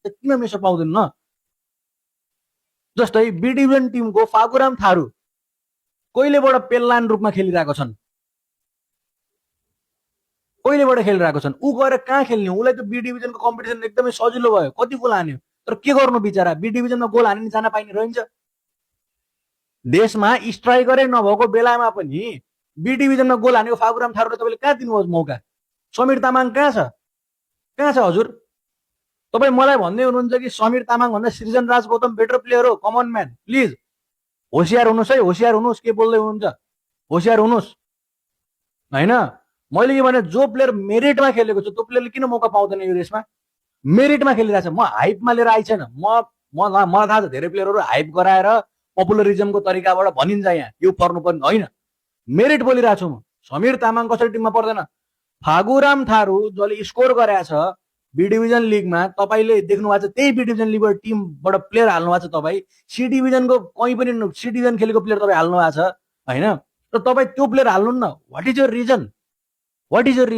किन मेसो पाउँदैन? जस्तै बी डिभिजन टिमको फागुराम थारू कहिलेबाट पेल्लान रूपमा खेलिरहेको छन्, कहिलेबाट खेलिरहेको छन्। ऊ गएर कहाँ खेल्ने? उसलाई त बी डिभिजनको कम्पिटिसन एकदमै सजिलो भयो, कति गोल हान्यो। तर के गर्नु बिचरा, बी डिभिजनमा गोल हानि जान पाइने रहन्छ। देशमा स्ट्राइकरै नभएको बेलामा पनि बी डिभिजनमा गोल हानेको फागुराम थारूले तपाईँले कहाँ दिनुभयो मौका? समीर तामाङ कहाँ छ, कहाँ छ हजुर? तपाईँ मलाई भन्दै हुनुहुन्छ कि समीर तामाङ भन्दा सृजनराज गौतम बेटर प्लेयर हो। कमन म्यान, प्लिज होसियार हुनुहोस् है, होसियार हुनुहोस्। के बोल्दै हुनुहुन्छ, होसियार हुनुहोस्। होइन, मैले के भने जो प्लेयर मेरिटमा खेलेको छ त्यो प्लेयरले किन मौका पाउँदैन यो रेसमा? मेरिटमा खेलिरहेछ। म हाइपमा लिएर आइछैन। मलाई थाहा छ धेरै प्लेयरहरू हाइप गराएर पपुलरिजमको तरिकाबाट भनिन्छ यहाँ यो पर्नुपर्ने होइन। मेरिट बोलिरहेको छु म। समीर तामाङ कसरी टिममा पर्दैन? फागुराम थारू जसले स्कोर गरेको छ बी डिभिजन लिगमा, तपाईँले देख्नु भएको छ त्यही बी डिभिजन लिगबाट टिमबाट प्लेयर हाल्नु भएको छ। तपाईँ सी डिभिजनको कहीँ पनि सी डिभिजन खेलेको प्लेयर तपाईँ हाल्नु भएको छ होइन, र तपाईँ त्यो प्लेयर हाल्नु न। What is your reason? What is your